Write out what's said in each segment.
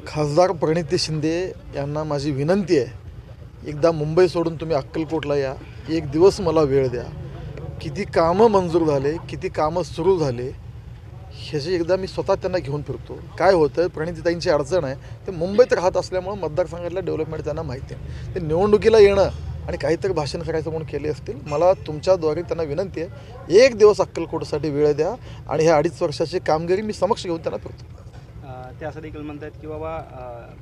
खासदार प्रणिती शिंदे यांना माझी विनंती आहे, एकदा मुंबई सोडून तुम्ही अक्कलकोटला या, एक दिवस मला वेळ द्या. किती कामं मंजूर झाले, किती कामं सुरू झाले ह्याची एकदा मी स्वतः त्यांना घेऊन फिरतो. काय होतं, प्रणितीताईंची अडचण आहे, ते मुंबईत राहत असल्यामुळं मतदारसंघातलं डेव्हलपमेंट त्यांना माहिती आहे. ते निवडणुकीला येणं आणि काहीतरी भाषण करायचं म्हणून केले असतील. मला तुमच्याद्वारे त्यांना विनंती आहे, एक दिवस अक्कलकोटसाठी वेळ द्या आणि ह्या 2.5 वर्षाची कामगिरी मी समक्ष घेऊन त्यांना फिरतो. ते असं देखील म्हणतात की बाबा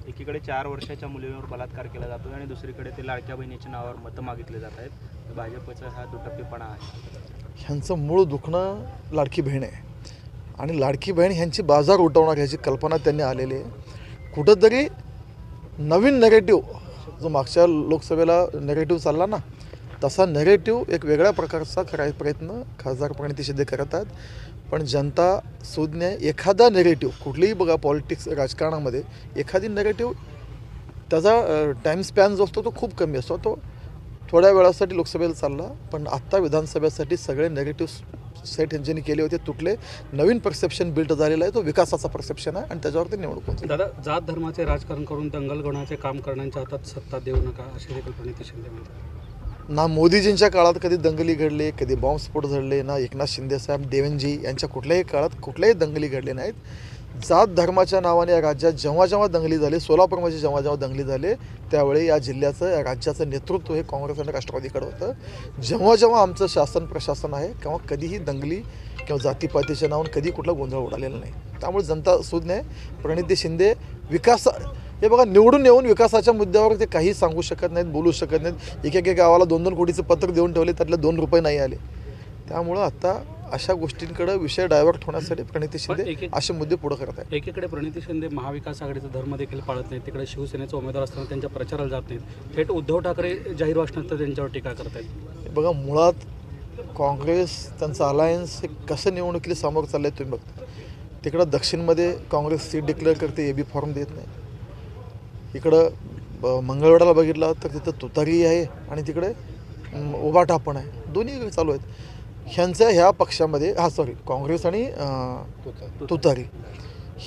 एकीकडे 4 वर्षाच्या मुलीवर बलात्कार केला जातो आणि दुसरीकडे ते लाडक्या बहिणीच्या नावावर मतं मागितले जात आहेत. भाजपचा हा दुटप्पीपणा आहे. ह्यांचं मूळ दुखणं लाडकी बहीण आहे आणि लाडकी बहीण ह्यांची बाजार उठवणार ह्याची कल्पना त्यांनी आलेली आहे. कुठंतरी नवीन नेगेटिव्ह जो मागच्या लोकसभेला नेगेटिव्ह चालला ना, तसा नेगेटिव्ह एक वेगळ्या प्रकारचा करायचा प्रयत्न खासदार प्रणिती शिंदे करत आहेत. पण जनता सुज्ञ एखादा नेगेटिव्ह कुठलीही बघा पॉलिटिक्स राजकारणामध्ये एखादी नेगेटिव्ह त्याचा टाईम स्पॅन जो असतो तो खूप कमी असतो. तो थोड्या वेळासाठी लोकसभेला चालला, पण आत्ता विधानसभेसाठी सगळे नेगेटिव्ह सेट यांनी केले होते, तुटले. नवीन परसेप्शन बिल्ड झालेला आहे, तो विकासाचा परसेप्शन आहे आणि त्याच्यावरती निवडणूक होते. दादा, जात धर्माचे राजकारण करून दंगल घडवण्याचे काम करण्याच्या हातात सत्ता देऊ नका अशी देखील प्रणिती शिंदे म्हणतात. ना मोदीजींच्या काळात कधी दंगली घडले, कधी बॉम्बस्फोट घडले, ना एकनाथ शिंदेसाहेब देवेंजी यांच्या कुठल्याही काळात कुठल्याही दंगली घडले नाहीत. जात धर्माच्या नावाने या राज्यात जेव्हा जेव्हा दंगली झाली, सोलापूरमध्ये जेव्हा जेव्हा दंगली झाले, त्यावेळी या जिल्ह्याचं या राज्याचं नेतृत्व हे काँग्रेस आणि राष्ट्रवादीकडे होतं. जेव्हा जेव्हा आमचं शासन प्रशासन आहे तेव्हा कधीही दंगली किंवा जातीपातीच्या नावाने कधी कुठला गोंधळ उडालेला नाही. त्यामुळे जनता सुज्ञ आहे. प्रणिती शिंदे हे बघा, निवडून येऊन विकासाच्या मुद्द्यावर ते काही सांगू शकत नाहीत, बोलू शकत नाहीत. एक गावाला 2-2 कोटीचं पत्र देऊन ठेवले, त्यातले 2 रुपये नाही आले. त्यामुळं आता अशा गोष्टींकडे विषय डायव्हर्ट होण्यासाठी प्रणिती शिंदे असे मुद्दे पुढे करत आहेत. एकीकडे प्रणिती शिंदे महाविकास आघाडीचा धर्म देखील पाळत नाहीत, तिकडे शिवसेनेचा उमेदवार असताना त्यांच्या प्रचाराला जात नाहीत. थेट उद्धव ठाकरे जाहीर भाषणात तर त्यांच्यावर टीका करत आहेत. बघा, मुळात काँग्रेस त्यांचं अलायन्स हे कसं निवडणुकीला समोर चाललं आहे तुम्ही बघता. तिकडं दक्षिणमध्ये काँग्रेस सीट डिक्लेअर करते, AB फॉर्म देत नाही. इकडं मंगळवेढाला बघितलं तर तिथं तुतारी आहे आणि तिकडे उभाटा पण आहे, दोन्ही चालू आहेत. ह्यांच्या ह्या पक्षामध्ये काँग्रेस आणि तुतारी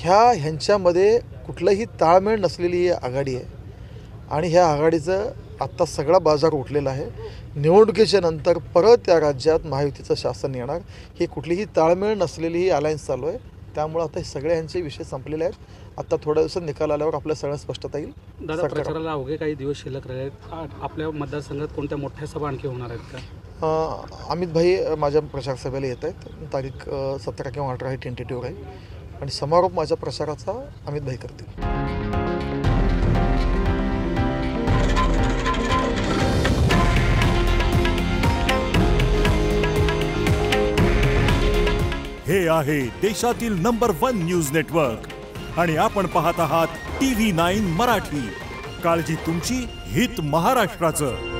ह्यांच्यामध्ये कुठलंही ताळमेळ नसलेली ही आघाडी आहे आणि ह्या आघाडीचं आत्ता सगळा बाजार उठलेला आहे. निवडणुकीच्या नंतर परत या राज्यात महायुतीचं शासन येणार, ही कुठलीही ताळमेळ नसलेली ही अलायन्स चालू आहे. त्यामुळे आता हे सगळे यांचे विषय संपलेले आहेत. आता थोड्या दिवसात निकाल आल्यावर आपल्या सगळ्या स्पष्टता येईल. दादा, प्रचाराला अवघे काही दिवस शिल्लक राहिले आहेत. आपल्या मतदारसंघात कोणत्या मोठ्या सभा आणखी होणार आहेत का? अमित भाई माझ्या प्रचार सभेला येत आहेत. तारीख 17 किंवा 18 ही टेंटेटिव्ह आहे आणि समारोप माझ्या प्रचाराचा अमित भाई करतील. हे आहे देशातील नंबर 1 न्यूज नेटवर्क आणि आपण पाहत आहात TV9 मराठी. काळजी तुमची, हित महाराष्ट्राचं.